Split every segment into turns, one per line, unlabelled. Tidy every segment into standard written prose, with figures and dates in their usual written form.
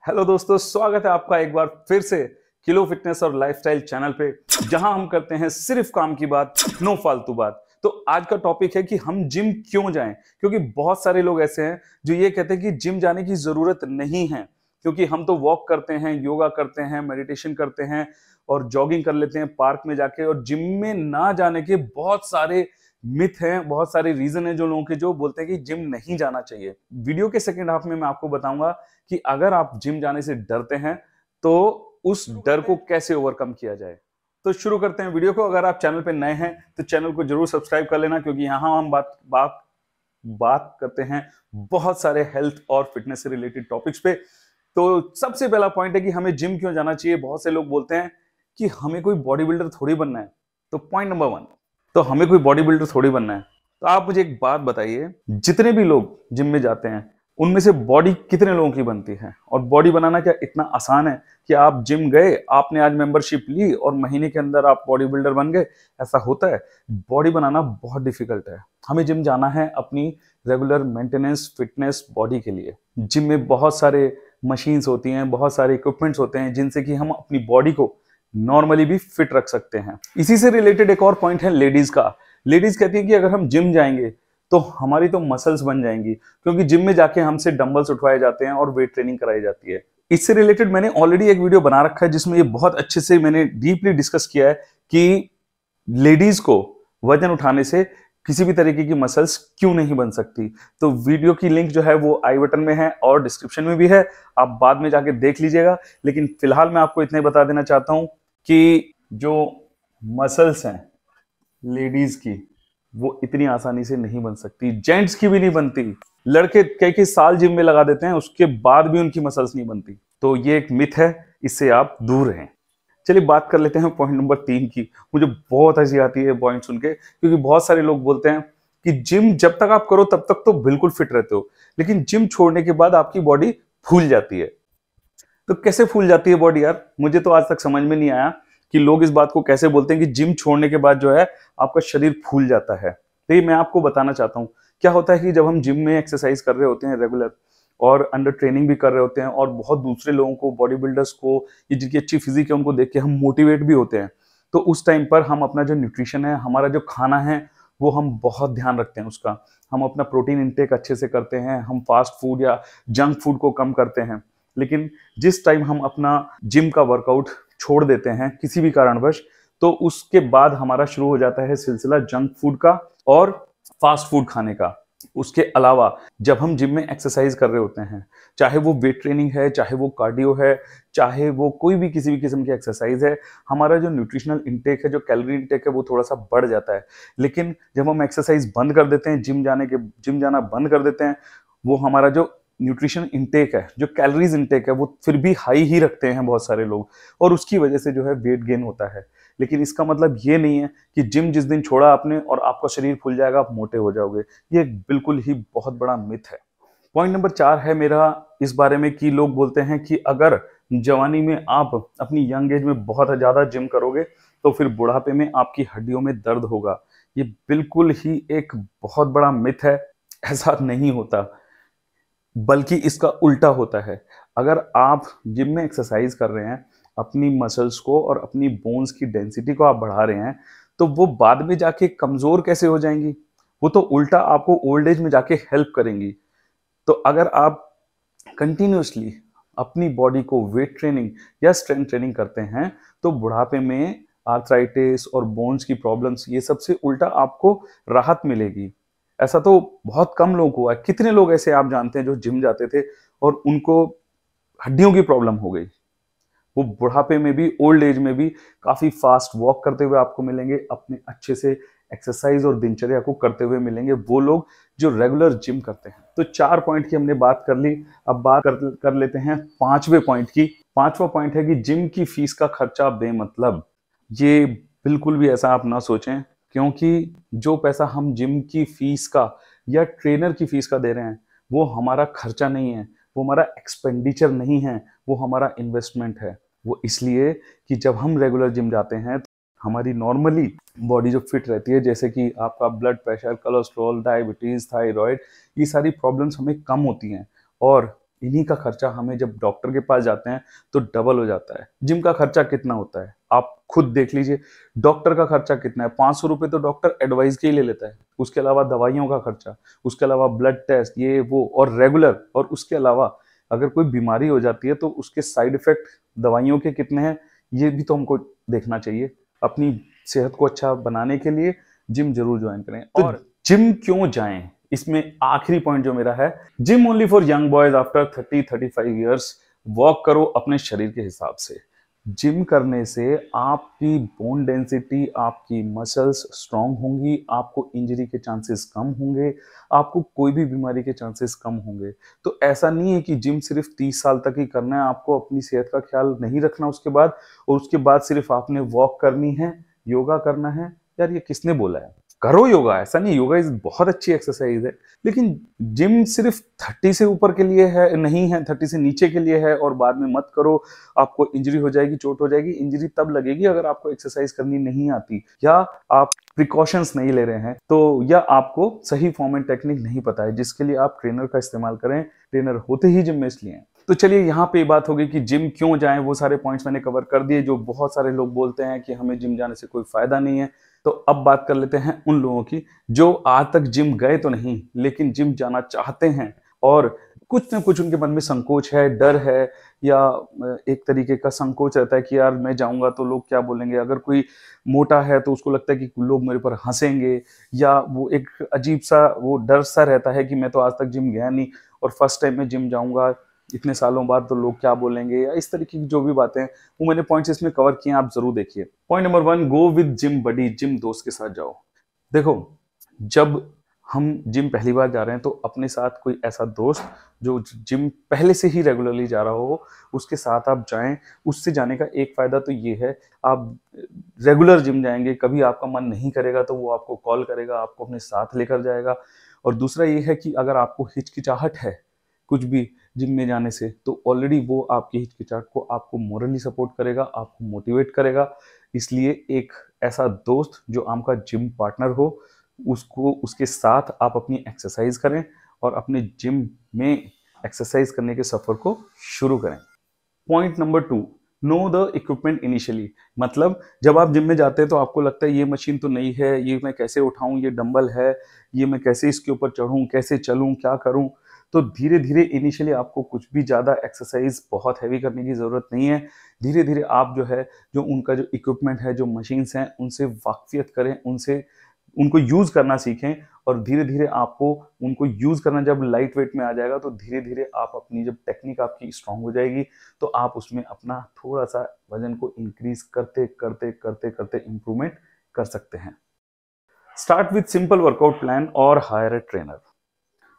Hello दोस्तों, स्वागत है आपका एक बार फिर से किलो फिटनेस और लाइफस्टाइल चैनल पे, जहां हम करते हैं सिर्फ काम की बात, नो फालतू बात। तो आज का टॉपिक है कि हम जिम क्यों जाएं, क्योंकि बहुत सारे लोग ऐसे हैं जो ये कहते हैं कि जिम जाने की जरूरत नहीं है, क्योंकि हम तो वॉक करते हैं, योगा करते हैं, मेडिटेशन करते हैं और जॉगिंग कर लेते हैं पार्क में जाके। और जिम में ना जाने के बहुत सारे मिथ हैं, बहुत सारे रीजन हैं जो लोगों के जो बोलते हैं कि जिम नहीं जाना चाहिए। वीडियो के सेकंड हाफ में मैं आपको बताऊंगा कि अगर आप जिम जाने से डरते हैं तो उस डर को कैसे ओवरकम किया जाए। तो शुरू करते हैं वीडियो को। अगर आप चैनल पे नए हैं तो चैनल को जरूर सब्सक्राइब कर लेना, क्योंकि यहाँ हम बात करते हैं बहुत सारे हेल्थ और फिटनेस से रिलेटेड टॉपिक्स पे। तो सबसे पहला पॉइंट है कि हमें जिम क्यों जाना चाहिए। बहुत से लोग बोलते हैं कि हमें कोई बॉडी बिल्डर थोड़ी बनना है। तो पॉइंट नंबर 1, तो हमें कोई बॉडी बिल्डर थोड़ी बनना है। तो आप मुझे एक बात बताइए, जितने भी लोग जिम में जाते हैं उनमें से बॉडी कितने लोगों की बनती है? और बॉडी बनाना क्या इतना आसान है कि आप जिम गए, आपने आज मेंबरशिप ली और महीने के अंदर आप बॉडी बिल्डर बन गए? ऐसा होता है? बॉडी बनाना बहुत डिफिकल्ट है। हमें जिम जाना है अपनी रेगुलर मेंटेनेंस फिटनेस बॉडी के लिए। जिम में बहुत सारे मशीन्स होती हैं, बहुत सारे इक्विपमेंट्स होते हैं जिनसे कि हम अपनी बॉडी को नॉर्मली भी फिट रख सकते हैं। इसी से रिलेटेड एक और पॉइंट है लेडीज का। लेडीज कहती है कि अगर हम जिम जाएंगे तो हमारी तो मसल्स बन जाएंगी, क्योंकि जिम में जाके हमसे डंबल्स उठवाए जाते हैं और वेट ट्रेनिंग कराई जाती है। इससे रिलेटेड मैंने ऑलरेडी एक वीडियो बना रखा है जिसमें ये बहुत अच्छे से मैंने डीपली डिस्कस किया है कि लेडीज को वजन उठाने से किसी भी तरीके की मसल्स क्यों नहीं बन सकती। तो वीडियो की लिंक जो है वो आई बटन में है और डिस्क्रिप्शन में भी है, आप बाद में जाके देख लीजिएगा। लेकिन फिलहाल मैं आपको इतना ही बता देना चाहता हूं कि जो मसल्स हैं लेडीज की वो इतनी आसानी से नहीं बन सकती, जेंट्स की भी नहीं बनती। लड़के कई साल जिम में लगा देते हैं, उसके बाद भी उनकी मसल्स नहीं बनती। तो ये एक मिथ है, इससे आप दूर रहें। चलिए बात कर लेते हैं पॉइंट नंबर 3 की। मुझे बहुत हंसी आती है पॉइंट सुन के, क्योंकि बहुत सारे लोग बोलते हैं कि जिम जब तक आप करो तब तक तो बिल्कुल फिट रहते हो, लेकिन जिम छोड़ने के बाद आपकी बॉडी फूल जाती है। तो कैसे फूल जाती है बॉडी यार? मुझे तो आज तक समझ में नहीं आया कि लोग इस बात को कैसे बोलते हैं कि जिम छोड़ने के बाद जो है आपका शरीर फूल जाता है। तो ये मैं आपको बताना चाहता हूँ। क्या होता है कि जब हम जिम में एक्सरसाइज कर रहे होते हैं रेगुलर और अंडर ट्रेनिंग भी कर रहे होते हैं और बहुत दूसरे लोगों को, बॉडी बिल्डर्स को, ये जिनकी अच्छी फिजिक है उनको देख के हम मोटिवेट भी होते हैं, तो उस टाइम पर हम अपना जो न्यूट्रिशन है, हमारा जो खाना है, वो हम बहुत ध्यान रखते हैं उसका। हम अपना प्रोटीन इंटेक अच्छे से करते हैं, हम फास्ट फूड या जंक फूड को कम करते हैं। लेकिन जिस टाइम हम अपना जिम का वर्कआउट छोड़ देते हैं किसी भी कारणवश, तो उसके बाद हमारा शुरू हो जाता है सिलसिला जंक फूड का और फास्ट फूड खाने का। उसके अलावा जब हम जिम में एक्सरसाइज कर रहे होते हैं, चाहे वो वेट ट्रेनिंग है, चाहे वो कार्डियो है, चाहे वो कोई भी किसी भी किस्म की एक्सरसाइज है, हमारा जो न्यूट्रिशनल इंटेक है, जो कैलोरी इंटेक है, वो थोड़ा सा बढ़ जाता है। लेकिन जब हम एक्सरसाइज बंद कर देते हैं, जिम जाना बंद कर देते हैं, वो हमारा जो न्यूट्रिशन इंटेक है, जो कैलोरीज इंटेक है, वो फिर भी हाई ही रखते हैं बहुत सारे लोग, और उसकी वजह से जो है वेट गेन होता है। लेकिन इसका मतलब ये नहीं है कि जिम जिस दिन छोड़ा आपने और आपका शरीर फूल जाएगा, आप मोटे हो जाओगे। ये बिल्कुल ही बहुत बड़ा मिथ है। पॉइंट नंबर 4 है मेरा इस बारे में कि लोग बोलते हैं कि अगर जवानी में आप अपनी यंग एज में बहुत ज्यादा जिम करोगे तो फिर बुढ़ापे में आपकी हड्डियों में दर्द होगा। ये बिल्कुल ही एक बहुत बड़ा मिथ है। ऐसा नहीं होता, बल्कि इसका उल्टा होता है। अगर आप जिम में एक्सरसाइज कर रहे हैं, अपनी मसल्स को और अपनी बोन्स की डेंसिटी को आप बढ़ा रहे हैं, तो वो बाद में जाके कमजोर कैसे हो जाएंगी? वो तो उल्टा आपको ओल्ड एज में जाके हेल्प करेंगी। तो अगर आप कंटिन्यूसली अपनी बॉडी को वेट ट्रेनिंग या स्ट्रेंथ ट्रेनिंग करते हैं, तो बुढ़ापे में आर्थराइटिस और बोन्स की प्रॉब्लम्स, ये सबसे उल्टा आपको राहत मिलेगी। ऐसा तो बहुत कम लोगों को है। कितने लोग ऐसे आप जानते हैं जो जिम जाते थे और उनको हड्डियों की प्रॉब्लम हो गई? वो बुढ़ापे में भी, ओल्ड एज में भी काफी फास्ट वॉक करते हुए आपको मिलेंगे, अपने अच्छे से एक्सरसाइज और दिनचर्या को करते हुए मिलेंगे वो लोग जो रेगुलर जिम करते हैं। तो 4 पॉइंट की हमने बात कर ली। अब बात कर लेते हैं 5वें पॉइंट की। 5वां पॉइंट है कि जिम की फीस का खर्चा बेमतलब। ये बिल्कुल भी ऐसा आप ना सोचें, क्योंकि जो पैसा हम जिम की फीस का या ट्रेनर की फीस का दे रहे हैं, वो हमारा खर्चा नहीं है, वो हमारा एक्सपेंडिचर नहीं है, वो हमारा इन्वेस्टमेंट है। वो इसलिए कि जब हम रेगुलर जिम जाते हैं तो हमारी नॉर्मली बॉडी जो फिट रहती है, जैसे कि आपका blood pressure, cholesterol, diabetes, thyroid, ये सारी प्रॉब्लम्स हमें कम होती हैं। और इन्हीं का खर्चा हमें जब डॉक्टर के पास जाते हैं तो डबल हो जाता है। जिम का खर्चा कितना होता है आप खुद देख लीजिए। डॉक्टर का खर्चा कितना है, 500 रुपये तो डॉक्टर एडवाइस के ही ले लेता है। उसके अलावा दवाइयों का खर्चा, उसके अलावा ब्लड टेस्ट, ये वो और रेगुलर, और उसके अलावा अगर कोई बीमारी हो जाती है तो उसके साइड इफेक्ट दवाइयों के कितने हैं, ये भी तो हमको देखना चाहिए। अपनी सेहत को अच्छा बनाने के लिए जिम जरूर ज्वाइन करें। और जिम क्यों जाएं, इसमें आखिरी पॉइंट जो मेरा है, gym only for young boys after 30-35 years. Walk करो अपने शरीर के हिसाब से। जिम करने से आपकी बोन डेंसिटी, आपकी मसल्स स्ट्रांग होंगी, आपको इंजरी के चांसेस कम होंगे, आपको कोई भी बीमारी के चांसेस कम होंगे। तो ऐसा नहीं है कि जिम सिर्फ 30 साल तक ही करना है, आपको अपनी सेहत का ख्याल नहीं रखना उसके बाद, और उसके बाद सिर्फ आपने वॉक करनी है, योगा करना है। यार ये किसने बोला है? करो योगा, ऐसा नहीं, योगा इज बहुत अच्छी एक्सरसाइज है, लेकिन जिम सिर्फ 30 से ऊपर के लिए है नहीं है, 30 से नीचे के लिए है। और बाद में मत करो, आपको इंजरी हो जाएगी, चोट हो जाएगी। इंजरी तब लगेगी अगर आपको एक्सरसाइज करनी नहीं आती, या आप प्रिकॉशंस नहीं ले रहे हैं, तो या आपको सही फॉर्म एंड टेक्निक नहीं पता है, जिसके लिए आप ट्रेनर का इस्तेमाल करें। ट्रेनर होते ही जिम में इसलिए हैं। तो चलिए यहाँ पे बात हो गई कि जिम क्यों जाएं, वो सारे पॉइंट्स मैंने कवर कर दिए। जो बहुत सारे लोग बोलते हैं कि हमें जिम जाने से कोई फायदा नहीं है, तो अब बात कर लेते हैं उन लोगों की जो आज तक जिम गए तो नहीं, लेकिन जिम जाना चाहते हैं, और कुछ ना कुछ उनके मन में संकोच है, डर है, या एक तरीके का संकोच रहता है कि यार मैं जाऊंगा तो लोग क्या बोलेंगे। अगर कोई मोटा है तो उसको लगता है कि लोग मेरे पर हंसेंगे, या वो एक अजीब सा वो डर सा रहता है कि मैं तो आज तक जिम गया नहीं और फर्स्ट टाइम मैं जिम जाऊंगा इतने सालों बाद, तो लोग क्या बोलेंगे, या इस तरीके की जो भी बातें हैं वो मैंने पॉइंट्स इसमें कवर किए हैं, आप जरूर देखिए। Point number 1, go with gym buddy. Gym दोस्त के साथ जाओ। देखो, जब हम जिम पहली बार जा रहे हैं तो अपने साथ कोई ऐसा दोस्त जो जिम पहले से ही रेगुलरली जा रहा हो, उसके साथ आप जाएं। उससे जाने का एक फायदा तो ये है, आप रेगुलर जिम जाएंगे, कभी आपका मन नहीं करेगा तो वो आपको कॉल करेगा, आपको अपने साथ लेकर जाएगा। और दूसरा ये है कि अगर आपको हिचकिचाहट है कुछ भी जिम में जाने से, तो ऑलरेडी वो आपकी हिचकिचाहट को आपको मोरली सपोर्ट करेगा, आपको मोटिवेट करेगा। इसलिए एक ऐसा दोस्त जो आपका जिम पार्टनर हो, उसको उसके साथ आप अपनी एक्सरसाइज करें और अपने जिम में एक्सरसाइज करने के सफर को शुरू करें। Point number 2, know the equipment initially. मतलब जब आप जिम में जाते हैं तो आपको लगता है ये मशीन तो नहीं है, ये मैं कैसे उठाऊं, ये डंबल है, ये मैं कैसे इसके ऊपर चढ़ूं, कैसे चलूं, क्या करूं। तो धीरे धीरे इनिशियली आपको कुछ भी ज़्यादा एक्सरसाइज बहुत हैवी करने की ज़रूरत नहीं है। धीरे धीरे आप जो है, जो उनका जो इक्विपमेंट है, जो मशीन्स हैं, उनसे वाकफियत करें, उनसे उनको यूज़ करना सीखें। और धीरे धीरे आपको उनको यूज़ करना जब लाइट वेट में आ जाएगा, तो धीरे धीरे आप अपनी जब टेक्निक आपकी स्ट्रांग हो जाएगी, तो आप उसमें अपना थोड़ा सा वजन को इंक्रीज करते करते करते करते इंप्रूवमेंट कर सकते हैं। Start with simple workout plan और hire a trainer.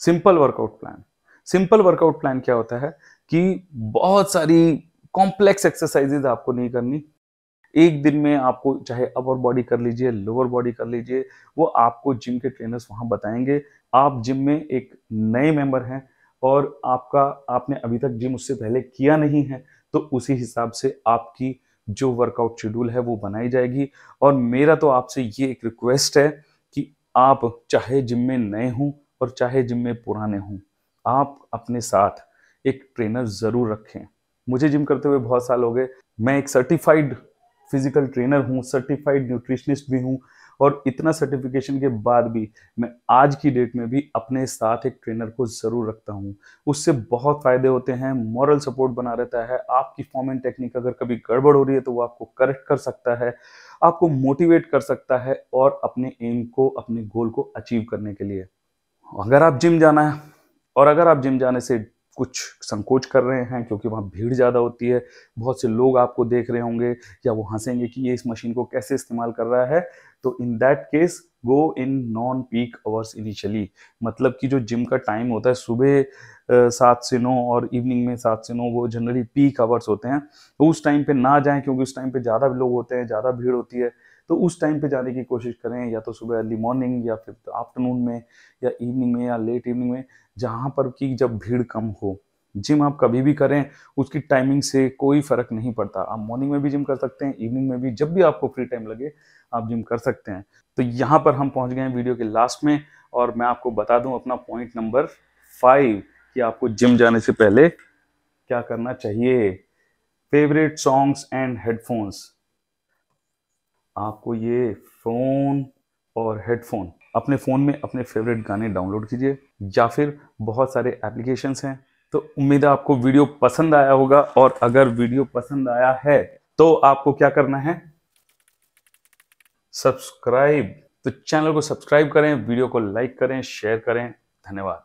Simple workout plan. Simple workout plan क्या होता है कि बहुत सारी कॉम्प्लेक्स एक्सरसाइजेज आपको नहीं करनी। एक दिन में आपको चाहे अपर बॉडी कर लीजिए, लोअर बॉडी कर लीजिए, वो आपको जिम के ट्रेनर्स वहां बताएंगे। आप जिम में एक नए मेंबर हैं और आपने अभी तक जिम उससे पहले किया नहीं है, तो उसी हिसाब से आपकी जो वर्कआउट शेड्यूल है वो बनाई जाएगी। और मेरा तो आपसे ये एक रिक्वेस्ट है कि आप चाहे जिम में नए हों और चाहे जिम में पुराने हों, आप अपने साथ एक ट्रेनर जरूर रखें। मुझे जिम करते हुए बहुत साल हो गए, मैं एक सर्टिफाइड फिजिकल ट्रेनर हूँ, सर्टिफाइड न्यूट्रिशनिस्ट भी हूँ, और इतना सर्टिफिकेशन के बाद भी मैं आज की डेट में भी अपने साथ एक ट्रेनर को जरूर रखता हूँ। उससे बहुत फायदे होते हैं, मॉरल सपोर्ट बना रहता है, आपकी फॉर्म एंड टेक्निक अगर कभी गड़बड़ हो रही है तो वो आपको करेक्ट कर सकता है, आपको मोटिवेट कर सकता है, और अपने एम को, अपने गोल को अचीव करने के लिए। अगर आप जिम जाना है, और अगर आप जिम जाने से कुछ संकोच कर रहे हैं क्योंकि वहाँ भीड़ ज़्यादा होती है, बहुत से लोग आपको देख रहे होंगे, या वो हंसेंगे कि ये इस मशीन को कैसे इस्तेमाल कर रहा है, तो in that case go in non peak hours initially. मतलब कि जो जिम का टाइम होता है सुबह 7 से 9 और इवनिंग में 7 से 9, वो जनरली पीक आवर्स होते हैं। तो उस टाइम पे ना जाएं, क्योंकि उस टाइम पे ज़्यादा लोग होते हैं, ज़्यादा भीड़ होती है। तो उस टाइम पे जाने की कोशिश करें, या तो सुबह अर्ली मॉर्निंग, या फिर आफ्टरनून में, या इवनिंग में, या लेट इवनिंग में, जहाँ पर कि जब भीड़ कम हो। जिम आप कभी भी करें, उसकी टाइमिंग से कोई फर्क नहीं पड़ता। आप मॉर्निंग में भी जिम कर सकते हैं, इवनिंग में भी, जब भी आपको फ्री टाइम लगे आप जिम कर सकते हैं। तो यहाँ पर हम पहुँच गए हैं वीडियो के लास्ट में, और मैं आपको बता दूं अपना पॉइंट नंबर 5 कि आपको जिम जाने से पहले क्या करना चाहिए। Favourite songs and headphones. आपको ये फोन और हेडफोन, अपने फोन में अपने फेवरेट गाने डाउनलोड कीजिए, या फिर बहुत सारे एप्लीकेशंस हैं। तो उम्मीद है आपको वीडियो पसंद आया होगा, और अगर वीडियो पसंद आया है तो आपको क्या करना है, सब्सक्राइब। तो चैनल को सब्सक्राइब करें, वीडियो को लाइक करें, शेयर करें। धन्यवाद।